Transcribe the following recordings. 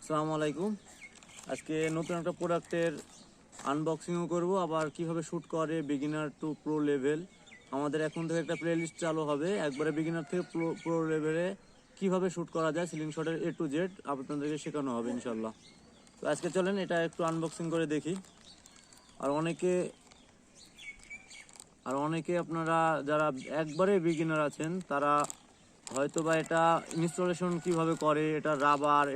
আসসালামু আলাইকুম। আজকে নতুন একটা প্রোডাক্টের আনবক্সিংও করব, আবার কিভাবে শ্যুট করে বিগিনার টু প্রো লেভেল। আমাদের এখন থেকে একটা প্লেলিস্ট চালু হবে, একবারে বিগিনার থেকে প্রো লেভেলে কীভাবে শ্যুট করা যায় সিলিং শটের A to Z আপনাদেরকে শেখানো হবে ইনশাল্লাহ। তো আজকে চলেন এটা একটু আনবক্সিং করে দেখি। আর অনেকে আপনারা যারা একবারে বিগিনার আছেন তারা হয়তো বা এটা ইনস্টলেশন কিভাবে করে, এটা রাবার,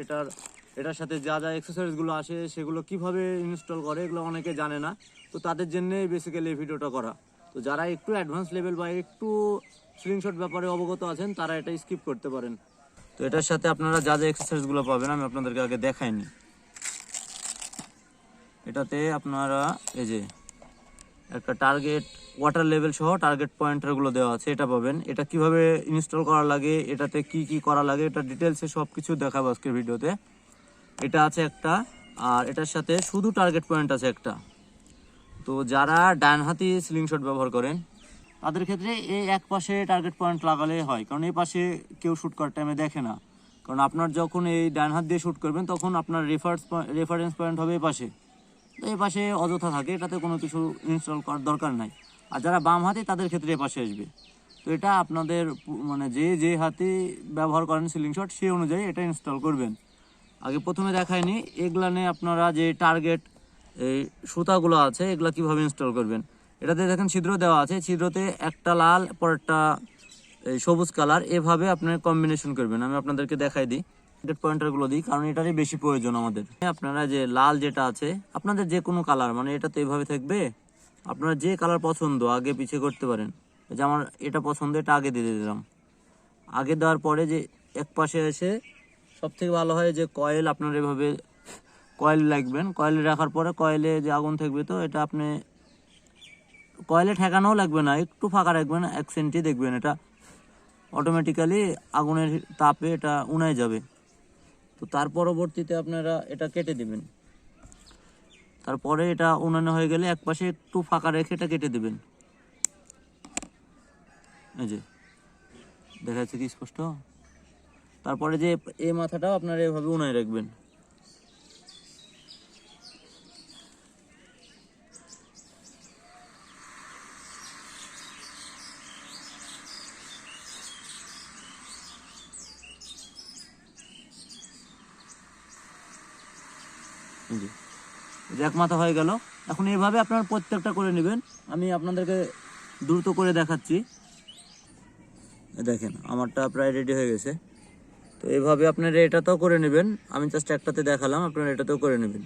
এটার সাথে যা যা এক্সেসরিজগুলো আসে সেগুলো কিভাবে ইনস্টল করে এগুলো অনেকে জানে না। তো তাদের জন্যই বেসিক্যালি এই ভিডিওটা করা। তো যারা একটু অ্যাডভান্স লেভেল বা একটু স্ক্রিনশট ব্যাপারে অবগত আছেন তারা এটা স্কিপ করতে পারেন। তো এটার সাথে আপনারা যা যা এক্সেসরিজগুলো পাবেন আমি আপনাদেরকে আগে দেখাইনি। এটাতে আপনারা এই যে একটা টার্গেট ওয়াটার লেভেল সহ টার্গেট পয়েন্টারগুলো দেওয়া আছে, এটা পাবেন। এটা কিভাবে ইনস্টল করা লাগে, এটাতে কি কি করা লাগে, এটা ডিটেলসে সব কিছু দেখাবো আজকের ভিডিওতে। এটা আছে একটা, আর এটার সাথে শুধু টার্গেট পয়েন্ট আছে একটা। তো যারা ডান হাতি সিলিং শট ব্যবহার করেন তাদের ক্ষেত্রে এই এক পাশে টার্গেট পয়েন্ট লাগালে হয়, কারণ এই পাশে কেউ শ্যুট করার টাইমে দেখে না। কারণ আপনার যখন এই ডান হাত দিয়ে শ্যুট করবেন তখন আপনার রেফারেন্স পয়েন্ট হবে এই পাশে। তো এই পাশে অযথা থাকে, এটাতে কোনো কিছু ইনস্টল করার দরকার নাই। আর যারা বাম হাতে তাদের ক্ষেত্রে এ পাশে আসবে। তো এটা আপনাদের মানে যে হাতে ব্যবহার করেন সিলিং শট সেই অনুযায়ী এটা ইনস্টল করবেন। আগে প্রথমে দেখায়নি এগুলানে আপনারা যে টার্গেট এই সুতাগুলো আছে এগুলা কিভাবে ইনস্টল করবেন। এটাতে দেখেন ছিদ্র দেওয়া আছে, ছিদ্রতে একটা লাল পরেরটা এই সবুজ কালার, এভাবে আপনার কম্বিনেশন করবেন। আমি আপনাদেরকে দেখাই দিই, টার্গেট পয়েন্টারগুলো দিই কারণ এটারই বেশি প্রয়োজন আমাদের। আপনারা যে লাল যেটা আছে আপনাদের যে কোনো কালার, মানে এটা তো এইভাবে থাকবে, আপনারা যে কালার পছন্দ আগে পিছিয়ে করতে পারেন। যে আমার এটা পছন্দ, এটা আগে দিয়ে দিলাম। আগে দেওয়ার পরে যে এক পাশে এসে সব থেকে ভালো হয় যে কয়েল আপনার এভাবে কয়েল রাখবেন। কয়েল রাখার পরে কয়েলে যে আগুন থাকবে, তো এটা আপনি কয়েলে ঠেকানোও লাগবে না, একটু ফাঁকা রাখবেন 1 সেন্টি, দেখবেন এটা অটোমেটিক্যালি আগুনের তাপে এটা উনায় যাবে। তো তার পরবর্তীতে আপনারা এটা কেটে দিবেন। তারপরে এটা উনানো হয়ে গেলে এক পাশে একটু ফাঁকা রেখে এটা কেটে দিবেন। এই যে দেখা যাচ্ছে কি স্পষ্ট। তারপরে যে এই মাথাটাও আপনারা এভাবে উনায় রাখবেন। জি, এক মাথা হয়ে গেল। এখন এইভাবে আপনার প্রত্যেকটা করে নেবেন। আমি আপনাদেরকে দ্রুত করে দেখাচ্ছি। দেখেন আমারটা প্রায় রেডি হয়ে গেছে। তো এইভাবে আপনারা এটাতেও করে নেবেন, আমি জাস্ট একটাতে দেখালাম, আপনারা এটাতেও করে নেবেন।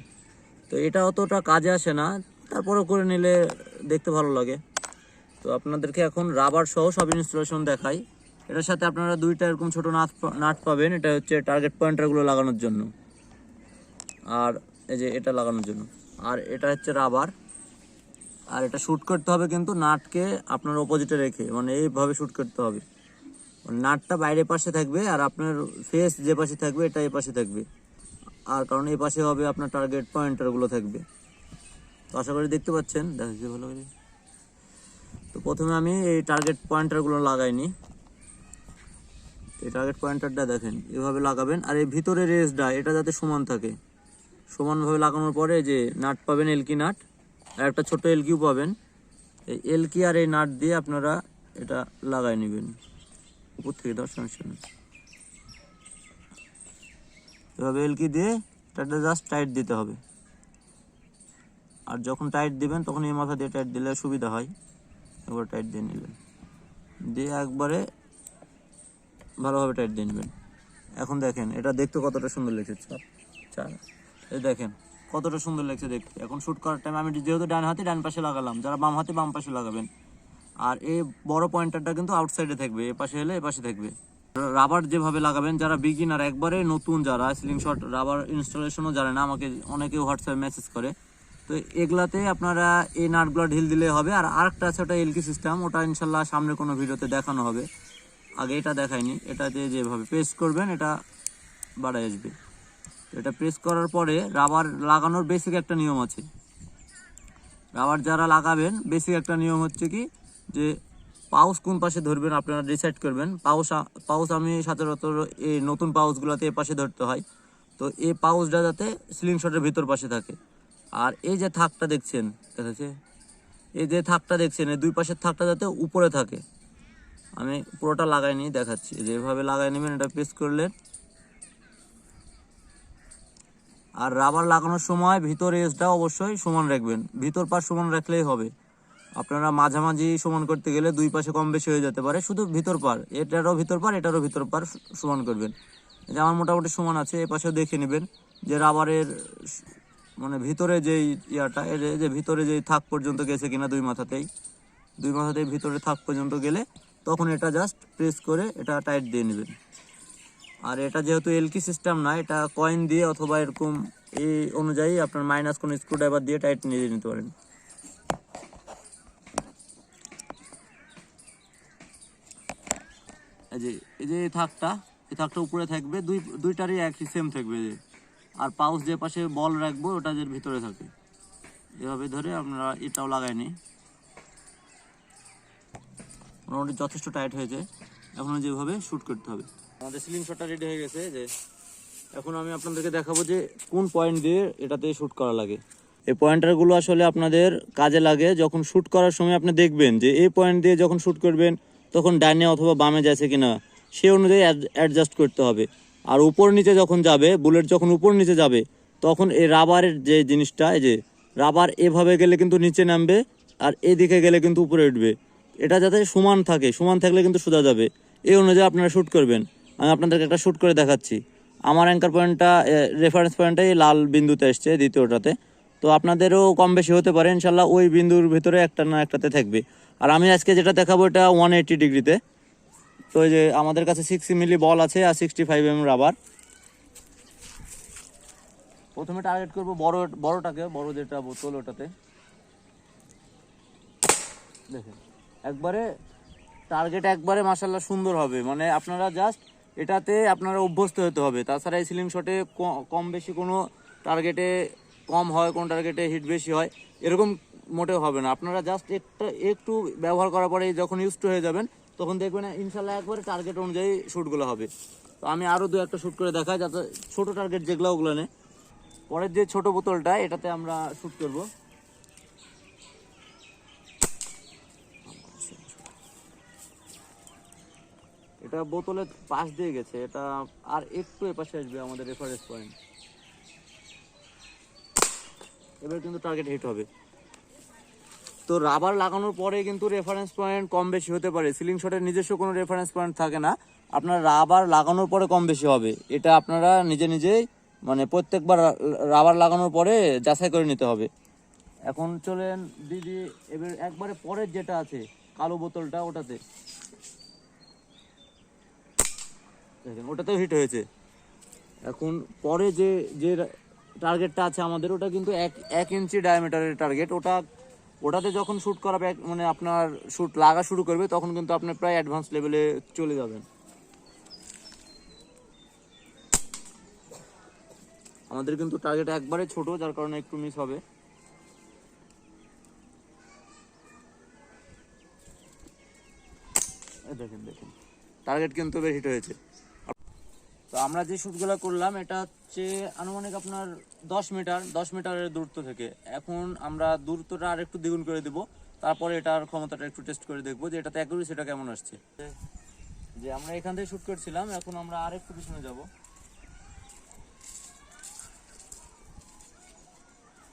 তো এটা অতটা কাজে আসে না, তারপরেও করে নিলে দেখতে ভালো লাগে। তো আপনাদেরকে এখন রাবার সহ সব ইনস্টলেশন দেখাই। এটার সাথে আপনারা দুইটা এরকম ছোটো নাট পাবেন, এটা হচ্ছে টার্গেট পয়েন্টারগুলো লাগানোর জন্য, আর এই যে এটা লাগানোর জন্য। আর এটা হচ্ছে রাবার। আর এটা শ্যুট করতে হবে কিন্তু নাটকে আপনার অপোজিটে রেখে, মানে এইভাবে শ্যুট করতে হবে। নাটটা বাইরের পাশে থাকবে আর আপনার ফেস যে পাশে থাকবে এটা এই পাশে থাকবে। আর কারণ এই পাশে হবে আপনার টার্গেট পয়েন্টারগুলো থাকবে। তো আশা করি দেখতে পাচ্ছেন, দেখাচ্ছি ভালো করে। তো প্রথমে আমি এই টার্গেট পয়েন্টারগুলো লাগাইনি। এই টার্গেট পয়েন্টারটা দেখেন এভাবে লাগাবেন, আর এই ভিতরে রেসটা এটা যাতে সমান থাকে। সমানভাবে লাগানোর পরে যে নাট পাবেন, এলকি নাট, আর একটা ছোট এলকিও পাবেন। এই এলকি আর এই নাট দিয়ে আপনারা এটা লাগাই নেবেন উপর থেকে। দর্শন এভাবে এলকি দিয়ে এটা জাস্ট টাইট দিতে হবে। আর যখন টাইট দিবেন তখন এই মাথা দিয়ে টাইট দিলে সুবিধা হয়। এবার টাইট দিয়ে নিলেন, দিয়ে একবারে ভালোভাবে টাইট দিয়ে নেবেন। এখন দেখেন এটা দেখতে কতটা সুন্দর লাগছে। এই দেখেন কতটা সুন্দর লাগছে দেখতে। এখন শ্যুট করার টাইম আমি যেহেতু ডান হাতে ডান পাশে লাগালাম, যারা বাম হাতে বাম পাশে লাগাবেন। আর এই বড় পয়েন্টারটা কিন্তু আউটসাইডে থাকবে, এ পাশে হলে এ পাশে থাকবে। রাবার যেভাবে লাগাবেন, যারা বিগিনার একবারে নতুন, যারা সিলিং শট রাবার ইনস্টলেশনও জানে না, আমাকে অনেকে হোয়াটসঅ্যাপে মেসেজ করে। তো এগুলাতে আপনারা এই নাটগুলো ঢিল দিলে হবে। আর আরেকটা আছে ওটা এলকি সিস্টেম, ওটা ইনশাল্লাহ সামনে কোনো ভিডিওতে দেখানো হবে। আগে এটা দেখায়নি। এটাতে যেভাবে প্রেস করবেন এটা বাড়ায় আসবে। এটা প্রেস করার পরে রাবার লাগানোর বেসিক একটা নিয়ম আছে। রাবার যারা লাগাবেন বেসিক একটা নিয়ম হচ্ছে কি, যে পাউচ কোন পাশে ধরবেন আপনারা ডিসাইড করবেন। পাউচ আমি সচরাচর এই নতুন পাউচগুলোতে এ পাশে ধরতে হয়। তো এই পাউচটা যাতে সিলিং শটের ভিতর পাশে থাকে। আর এই যে থাকটা দেখছেন, দেখাচ্ছে, এই যে থাকটা দেখছেন, এই দুই পাশের থাকটা যাতে উপরে থাকে। আমি পুরোটা লাগাইনি, দেখাচ্ছি। যেভাবে লাগাই নেবেন, এটা প্রেস করলেন। আর রাবার লাগানোর সময় ভিতর এজটা অবশ্যই সমান রাখবেন, ভিতর পাশ সমান রাখলেই হবে। আপনারা মাঝামাঝি সমান করতে গেলে দুই পাশে কম বেশি হয়ে যেতে পারে, শুধু ভিতর পার, এটারও ভিতর পার এটারও ভিতর পার সমান করবেন। যে আমার মোটামুটি সমান আছে, এ পাশেও দেখে নেবেন যে রাবারের মানে ভিতরে যেই ইয়াটা, এর যে ভিতরে যেই থাক পর্যন্ত গেছে কিনা, দুই মাথাতেই ভিতরে থাক পর্যন্ত গেলে তখন এটা জাস্ট প্রেস করে এটা টাইট দিয়ে নেবেন। আর এটা যেহেতু এলকি সিস্টেম না, এটা কয়েন দিয়ে অথবা এরকম এই অনুযায়ী আপনার মাইনাস কোনো স্ক্রুড্রাইভার দিয়ে টাইট নিয়ে নিতে পারেন। এই যে এই থাকটা উপরে থাকবে, দুইটারই একই সেম থাকবে। আর পাউচ যে পাশে বল রাখবো ওটা যে ভিতরে থাকে, এভাবে ধরে আপনারা এটাও লাগাই নি। মোটামুটি যথেষ্ট টাইট হয়েছে। এখন যেভাবে শ্যুট করতে হবে। আমাদের সিলিং শটটা রেডি হয়ে গেছে। যে এখন আমি আপনাদেরকে দেখাবো যে কোন পয়েন্ট দিয়ে এটাতে শ্যুট করা লাগে। এই পয়েন্টারগুলো আসলে আপনাদের কাজে লাগে যখন শ্যুট করার সময়। আপনি দেখবেন যে এই পয়েন্ট দিয়ে যখন শ্যুট করবেন তখন ডাইনে অথবা বামে যাচ্ছে কিনা সেই অনুযায়ী অ্যাডজাস্ট করতে হবে। আর উপর নিচে যখন যাবে, বুলেট যখন উপর নিচে যাবে, তখন এই রাবারের যে জিনিসটা, এই যে রাবার এভাবে গেলে কিন্তু নিচে নামবে, আর এদিকে গেলে কিন্তু উপরে উঠবে। এটা যাতে সমান থাকে, সমান থাকলে কিন্তু সোজা যাবে। এই অনুযায়ী আপনারা শ্যুট করবেন। আমি আপনাদেরকে একটা শ্যুট করে দেখাচ্ছি। আমার অ্যাঙ্কার পয়েন্টটা, রেফারেন্স পয়েন্টটা এই লাল বিন্দুতে এসছে, দ্বিতীয়টাতে। তো আপনাদেরও কম বেশি হতে পারে, ইনশাল্লাহ ওই বিন্দুর ভিতরে একটা না একটাতে থাকবে। আর আমি আজকে যেটা দেখাবো এটা 180 ডিগ্রিতে। তো এই যে আমাদের কাছে 60 মিলি বল আছে আর 65 mm রাবার। প্রথমে টার্গেট করবো বড়টাকে, বড় যেটা বোতল ওটাতে। দেখেন একবারে টার্গেট একবারে মাশাআল্লাহ সুন্দর হবে। মানে আপনারা জাস্ট এটাতে আপনারা অভ্যস্ত হতে হবে। তাছাড়া এই সিলিং শটে কম বেশি কোনো টার্গেটে কম হয়, কোন টার্গেটে হিট বেশি হয়, এরকম মোটেও হবে না। আপনারা জাস্ট একটু ব্যবহার করার পরে যখন ইউজ টু হয়ে যাবেন তখন দেখবেন ইনশাল্লাহ একবারে টার্গেট অনুযায়ী শ্যুটগুলো হবে। তো আমি আরও দু একটা শ্যুট করে দেখাই, যাতে ছোটো টার্গেট যেগুলো ওগুলো নেই। পরের যে ছোট বোতলটা, এটাতে আমরা শ্যুট করব। এটা বোতলের পাশ দিয়ে গেছে, এটা আর একটু এপাশে আসবে আমাদের রেফারেন্স পয়েন্ট। এবার কিন্তু টার্গেট হিট হবে। তো রাবার লাগানোর পরে কিন্তু রেফারেন্স পয়েন্ট কম বেশি হতে পারে। সিলিং শটের নিজস্ব কোনো রেফারেন্স পয়েন্ট থাকে না, আপনার রাবার লাগানোর পরে কম বেশি হবে। এটা আপনারা নিজেই মানে প্রত্যেকবার রাবার লাগানোর পরে যাচাই করে নিতে হবে। এখন চলেন দিদি, এবার একবারে পরের যেটা আছে কালো বোতলটা, ওটাতে দেখেন ওটাতেও হিট হয়েছে। এখন পরে যে টার্গেটটা আছে আমাদের, ওটা কিন্তু 1 ইঞ্চি ডায়ামিটারের টার্গেট। ওটাতে যখন শ্যুট করাবে, মানে আপনার শ্যুট লাগা শুরু করবে, তখন কিন্তু আপনি প্রায় অ্যাডভান্স লেভেলে চলে যাবেন। আমাদের কিন্তু টার্গেট একবারে ছোট, যার কারণে একটু মিস হবে। দেখেন টার্গেট কিন্তু বেশ হিট হয়েছে। তো আমরা যে শ্যুটগুলো করলাম এটা হচ্ছে আনুমানিক আপনার 10 মিটারের দূরত্ব থেকে। এখন আমরা দূরত্বটা আর একটু দ্বিগুণ করে দেব, তারপরে এটার ক্ষমতাটা একটু টেস্ট করে দেখবো যে এটাতে অ্যাকুরেসিটা কেমন আসছে। যে আমরা এখান থেকে শ্যুট করছিলাম, এখন আমরা আর একটু পিছনে যাব।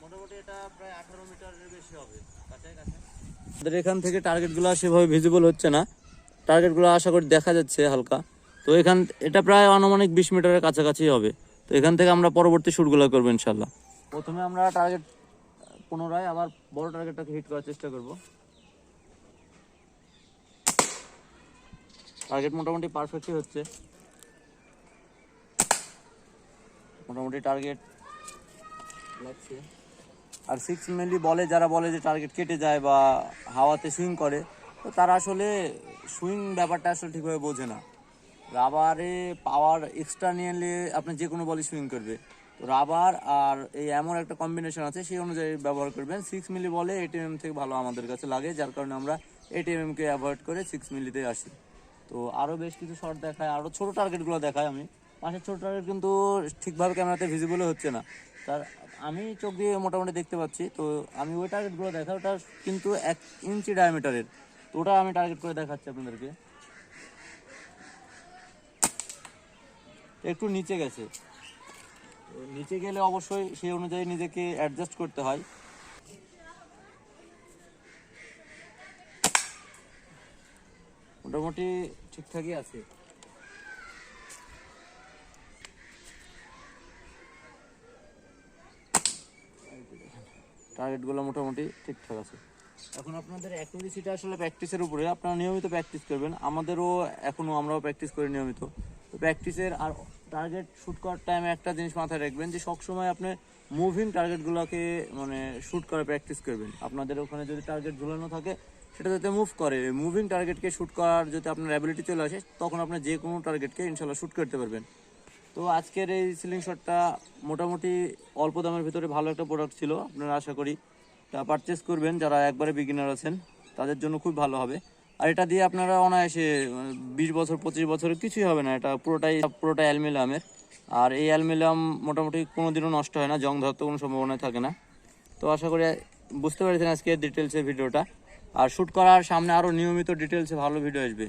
মোটামুটি এটা প্রায় 18 মিটারের বেশি হবে, কাছে। আমাদের এখান থেকে টার্গেটগুলো সেভাবে ভিজিবল হচ্ছে না, টার্গেটগুলো আশা করি দেখা যাচ্ছে হালকা। তো এটা প্রায় আনুমানিক 20 মিটারের কাছাকাছি হবে। তো এখান থেকে আমরা পরবর্তী শ্যুটগুলো করবো ইনশাল্লাহ। প্রথমে আমরা টার্গেট পুনরায় আবার বড় টার্গেটটাকে হিট করার চেষ্টা করব। টার্গেট মোটামুটি পারফেক্টই হচ্ছে, মোটামুটি টার্গেট লাগছে। আর 6 মিলি বলে যারা বলে যে টার্গেট কেটে যায় বা হাওয়াতে সুইং করে, তো তারা আসলে সুইং ব্যাপারটা আসলে ঠিকভাবে বোঝে না। রাবারে পাওয়ার এক্সট্রা নিয়ে এলে আপনি যে কোনো বলই সুইং করবে। তো রাবার আর এই এমন একটা কম্বিনেশন আছে, সেই অনুযায়ী ব্যবহার করবেন। 6 মিলি বলে 8 mm থেকে ভালো আমাদের কাছে লাগে, যার কারণে আমরা 8 mm-কে অ্যাভয়েড করে 6 মিলিতে আসি। তো আরও বেশ কিছু শট দেখায়, আরও ছোটো টার্গেটগুলো দেখায় আমি। পাশের ছোট টার্গেট কিন্তু ঠিকভাবে ক্যামেরাতে ভিজিবল হচ্ছে না, তার আমি চোখ দিয়ে মোটামুটি দেখতে পাচ্ছি। তো আমি ওই টার্গেটগুলো দেখা, ওটা কিন্তু 1 ইঞ্চি ডায়ামিটারের, তো ওটা আমি টার্গেট করে দেখাচ্ছি আপনাদেরকে। একটু নিচে গেছে, তো নিচে গেলে অবশ্যই সেই অনুযায়ী নিজেকে অ্যাডজাস্ট করতে হয়। মোটামুটি ঠিকঠাকই আছে। টার্গেটগুলো মোটামুটি ঠিকঠাক আছে। এখন আপনাদের অ্যাকুরেসিটা আসলে প্র্যাকটিসের উপরে, আপনারা নিয়মিত প্র্যাকটিস করবেন। আমাদেরও আমরাও প্র্যাকটিস করি নিয়মিত। তো প্র্যাকটিসের আর টার্গেট শ্যুট করার টাইমে একটা জিনিস মাথায় রাখবেন যে সবসময় আপনি মুভিং টার্গেটগুলোকে মানে শ্যুট করে প্র্যাকটিস করবেন। আপনাদের ওখানে যদি টার্গেট ঝুলানো থাকে সেটা যাতে মুভ করে, মুভিং টার্গেটকে শ্যুট করার যদি আপনার অ্যাবিলিটি চলে আসে তখন আপনি যে কোনো টার্গেটকে ইনশাল্লাহ শ্যুট করতে পারবেন। তো আজকের এই সিলিং শটটা মোটামুটি অল্প দামের ভিতরে ভালো একটা প্রোডাক্ট ছিল, আপনারা আশা করি পারচেস করবেন। যারা একবারে বিগিনার আছেন তাদের জন্য খুব ভালো হবে। আর এটা দিয়ে আপনারা অনায়াসে 20 বছর 25 বছরের কিছুই হবে না, এটা পুরোটাই অ্যালুমিনিয়ামের। আর এই অ্যালুমিনিয়াম মোটামুটি কোনোদিনও নষ্ট হয় না, জং ধরার তো কোনো সম্ভাবনা থাকে না। তো আশা করি বুঝতে পেরেছেন আজকে ডিটেলসের ভিডিওটা। আর শ্যুট করার সামনে আরও নিয়মিত ডিটেলসে ভালো ভিডিও আসবে।